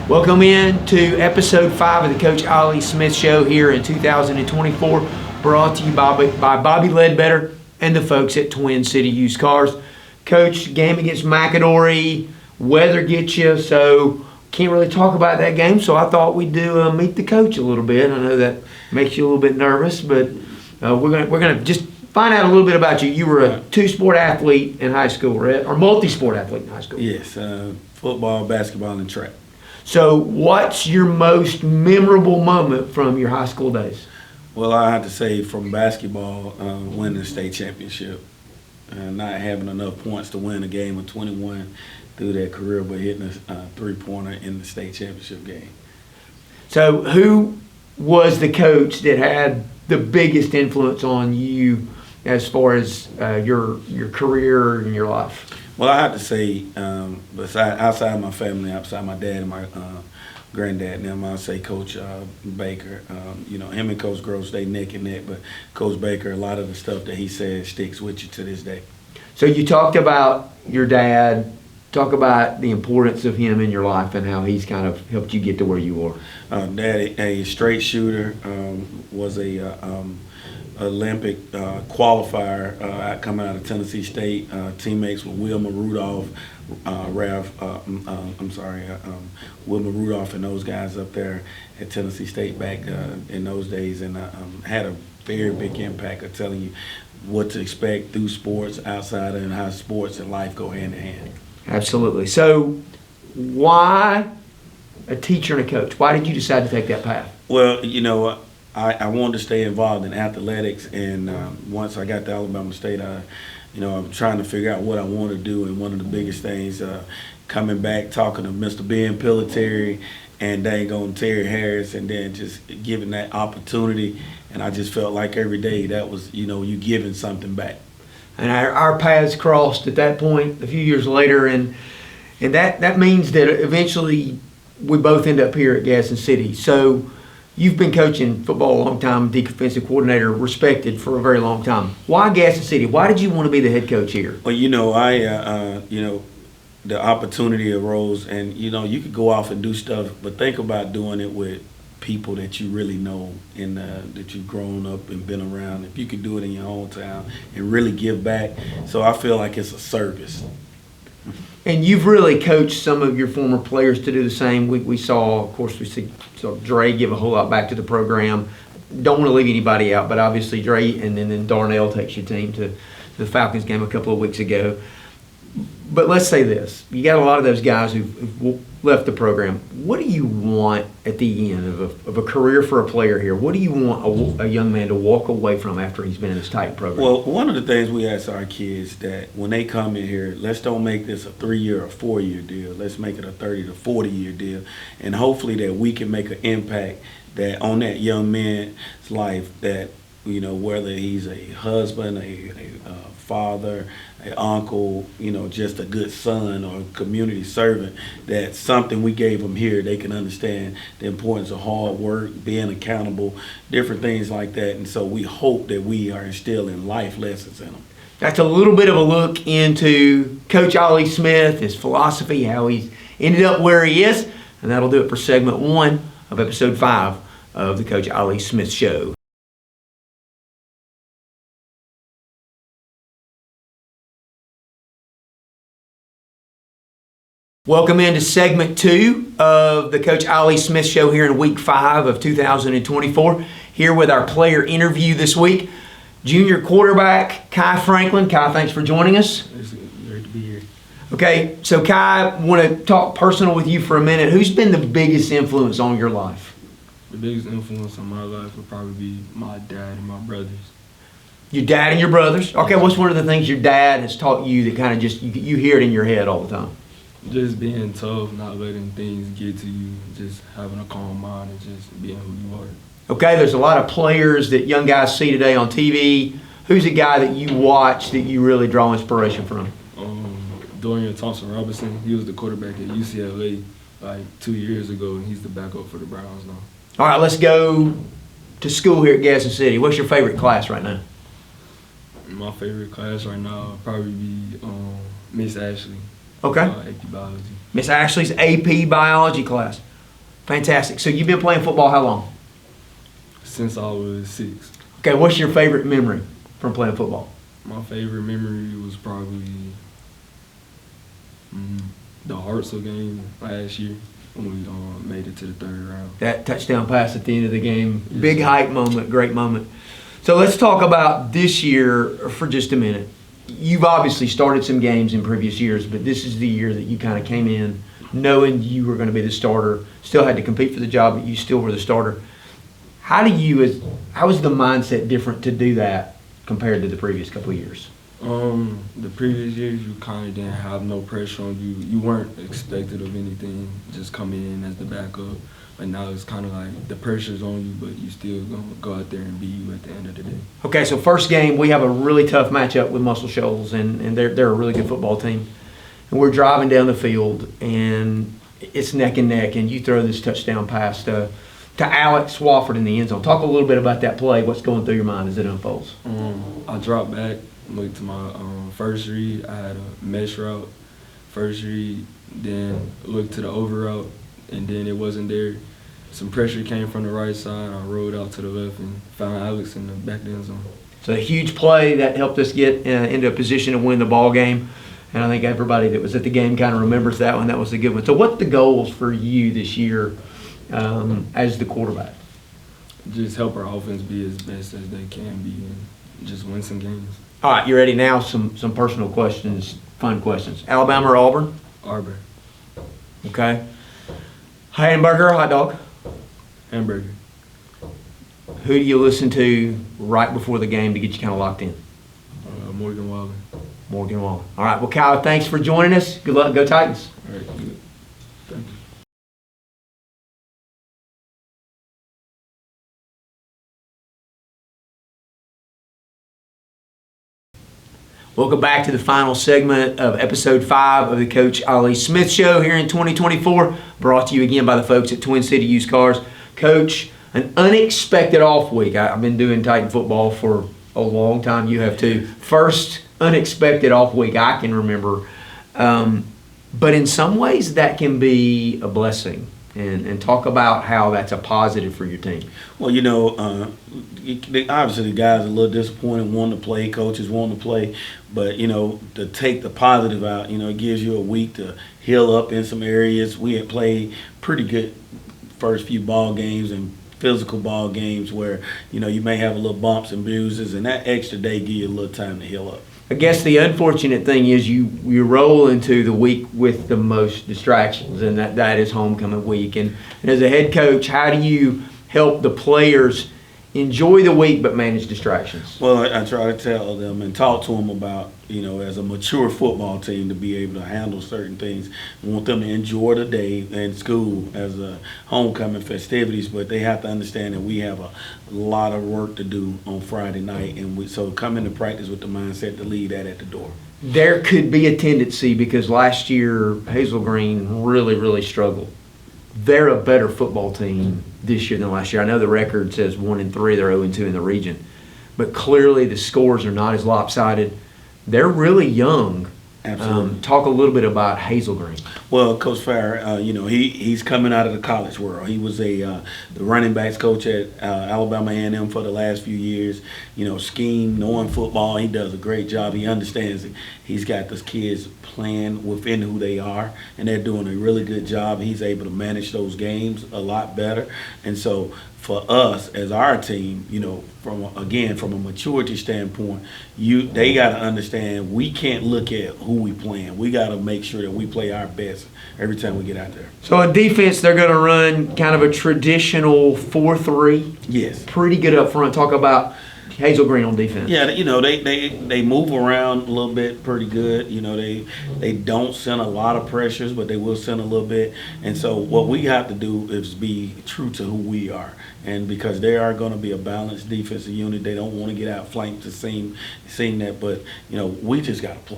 Welcome in to episode 5 of the Coach Ollie Smith Show here in 2024, brought to you by Bobby Ledbetter and the folks at Twin City Used Cars. Coach, game against McAdory, weather gets you, so can't really talk about that game, so I thought we'd do meet the coach a little bit. I know that makes you a little bit nervous, but we're gonna just find out a little bit about you. You were a two-sport athlete in high school, right? Or multi-sport athlete in high school. Yes, football, basketball, and track. So what's your most memorable moment from your high school days? Well, I have to say from basketball, winning the state championship. Not having enough points to win a game of 21 through that career, but hitting a three-pointer in the state championship game. So who was the coach that had the biggest influence on you as far as your career and your life? Well, I have to say, outside my family, outside my dad and my granddad and them, I'll say Coach Baker. Him and Coach Gross, they neck and neck, but Coach Baker, a lot of the stuff that he says sticks with you to this day. So you talked about your dad. Talk about the importance of him in your life and how he's kind of helped you get to where you are. Dad, a straight shooter, was a Olympic qualifier coming out of Tennessee State. Teammates with Wilma Rudolph, Wilma Rudolph and those guys up there at Tennessee State back in those days, and had a very big impact of telling you what to expect through sports, outside, and how sports and life go hand in hand. Absolutely. So why a teacher and a coach? Why did you decide to take that path? Well, I wanted to stay involved in athletics, and once I got to Alabama State, I'm trying to figure out what I want to do, and one of the biggest things, coming back, talking to Mr. Ben Pilitary and dang on Terry Harris, and then just giving that opportunity, and I just felt like every day that was, you giving something back. And our paths crossed at that point a few years later, and that means that eventually we both end up here at Gaston City. So you've been coaching football a long time, defensive coordinator, respected for a very long time. Why Gaston City? Why did you want to be the head coach here? Well, the opportunity arose, and you could go off and do stuff, but think about doing it with people that you really know and that you've grown up and been around. If you could do it in your hometown and really give back, so I feel like it's a service. And you've really coached some of your former players to do the same. We saw Dre give a whole lot back to the program. Don't want to leave anybody out, but obviously Dre and then Darnell takes your team to the Falcons game a couple of weeks ago. But let's say this. You got a lot of those guys who've left the program. What do you want at the end of a career for a player here? What do you want a young man to walk away from after he's been in this tight program? Well, one of the things we ask our kids that when they come in here, let's don't make this a 3-year or 4-year deal. Let's make it a 30 to 40-year deal. And hopefully that we can make an impact that on that young man's life, that whether he's a husband, a father, an uncle, just a good son or community servant, that something we gave them here, they can understand the importance of hard work, being accountable, different things like that. And so we hope that we are instilling life lessons in them. That's a little bit of a look into Coach Ollie Smith, his philosophy, how he's ended up where he is. And that'll do it for segment 1 of episode 5 of the Coach Ollie Smith Show. Welcome into segment 2 of the Coach Ollie Smith Show here in week 5 of 2024. Here with our player interview this week, junior quarterback Kai Franklin. Kai, thanks for joining us. It's great to be here. Okay, so Kai, I want to talk personal with you for a minute. Who's been the biggest influence on your life? The biggest influence on my life would probably be my dad and my brothers. Your dad and your brothers? Okay, what's one of the things your dad has taught you that kind of just, you hear it in your head all the time? Just being tough, not letting things get to you, just having a calm mind and just being who you are. Okay, there's a lot of players that young guys see today on TV. Who's a guy that you watch that you really draw inspiration from? Dorian Thompson-Robinson. He was the quarterback at UCLA like 2 years ago, and he's the backup for the Browns now. All right, let's go to school here at Gaston City. What's your favorite class right now? My favorite class right now would probably be Miss Ashley. Okay. AP Biology. Miss Ashley's AP Biology class. Fantastic. So you've been playing football how long? Since I was 6. Okay, what's your favorite memory from playing football? My favorite memory was probably the Hartsel game last year when we made it to the third round. That touchdown pass at the end of the game. Yes, Big sir. hype moment, great moment. So let's talk about this year for just a minute. You've obviously started some games in previous years, but this is the year that you kind of came in knowing you were going to be the starter, still had to compete for the job, but you still were the starter. How is the mindset different to do that compared to the previous couple of years? The previous years, you kind of didn't have no pressure on you. You weren't expected of anything, just coming in as the backup. But now it's kind of like the pressure's on you, but you still gonna go out there and be you at the end of the day. Okay, so first game, we have a really tough matchup with Muscle Shoals, and they're a really good football team. And we're driving down the field, and it's neck and neck, and you throw this touchdown pass to Alex Swafford in the end zone. Talk a little bit about that play. What's going through your mind as it unfolds? I dropped back, looked to my first read. I had a mesh route, first read, then looked to the over route, and then it wasn't there. Some pressure came from the right side. I rolled out to the left and found Alex in the back end zone. It's a huge play that helped us get into a position to win the ball game. And I think everybody that was at the game kind of remembers that one. That was a good one. So what's the goals for you this year as the quarterback? Just help our offense be as best as they can be and just win some games. All right, you ready now? Some personal questions, fun questions. Alabama or Auburn? Auburn. Okay. Hamburger or hot dog? Hamburger. Who do you listen to right before the game to get you kind of locked in? Morgan Wallen. Morgan Wallen. All right, well, Kyle, thanks for joining us. Good luck. Go Titans. All right, good. Thank you. Welcome back to the final segment of episode 5 of the Coach Ali Smith Show here in 2024, brought to you again by the folks at Twin City Used Cars. Coach, an unexpected off week. I've been doing Titan football for a long time. You have too. First unexpected off week I can remember. But in some ways that can be a blessing. And talk about how that's a positive for your team. Well, you know, obviously the guys are a little disappointed, wanting to play, coaches wanting to play, but, you know, to take the positive out, you know, it gives you a week to heal up in some areas. We had played pretty good first few ball games and physical ball games where, you know, you may have a little bumps and bruises, and that extra day give you a little time to heal up. I guess the unfortunate thing is you roll into the week with the most distractions, and that is homecoming week. And as a head coach, how do you help the players enjoy the week but manage distractions? Well, I try to tell them and talk to them about, you know, as a mature football team to be able to handle certain things. We want them to enjoy the day in school as a homecoming festivities, but they have to understand that we have a lot of work to do on Friday night, and so come into practice with the mindset to leave that at the door. There could be a tendency, because last year Hazel Green really, really struggled. They're a better football team this year than last year. I know the record says 1-3, they're 0-2 in the region. But clearly the scores are not as lopsided. They're really young. Absolutely. Talk a little bit about Hazel Green. Well, Coach Farrer, you know, he's coming out of the college world. He was the running backs coach at Alabama A&M for the last few years. You know, scheme, knowing football, he does a great job. He understands it. He's got those kids playing within who they are, and they're doing a really good job. He's able to manage those games a lot better. And so for us as our team, you know, from a maturity standpoint, they got to understand we can't look at who we playing. We got to make sure that we play our best every time we get out there. So on defense, they're going to run kind of a traditional 4-3. Yes. Pretty good up front. Talk about Hazel Green on defense. Yeah, you know, they move around a little bit pretty good. You know, they don't send a lot of pressures, but they will send a little bit. And so what we have to do is be true to who we are. And because they are going to be a balanced defensive unit, they don't want to get outflanked to seem that. But, you know, we just got to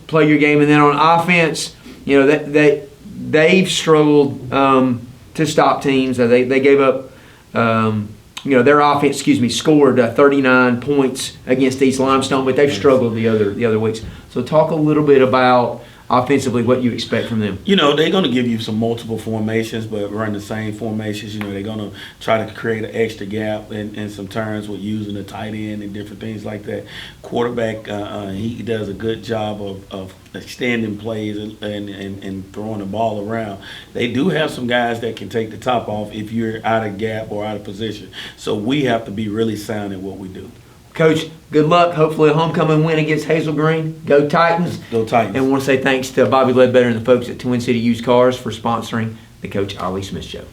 play your game. And then on offense, you know, they've struggled to stop teams. They gave up, you know, their offense, scored 39 points against East Limestone, but they've struggled the other weeks. So talk a little bit about offensively, what you expect from them. You know, they're going to give you some multiple formations, but run the same formations. You know, they're going to try to create an extra gap in some turns with using the tight end and different things like that. Quarterback, he does a good job of extending plays and throwing the ball around. They do have some guys that can take the top off if you're out of gap or out of position. So we have to be really sound in what we do. Coach, good luck. Hopefully a homecoming win against Hazel Green. Go Titans. Go Titans. And I want to say thanks to Bobby Ledbetter and the folks at Twin City Used Cars for sponsoring the Coach Ollie Smith Show.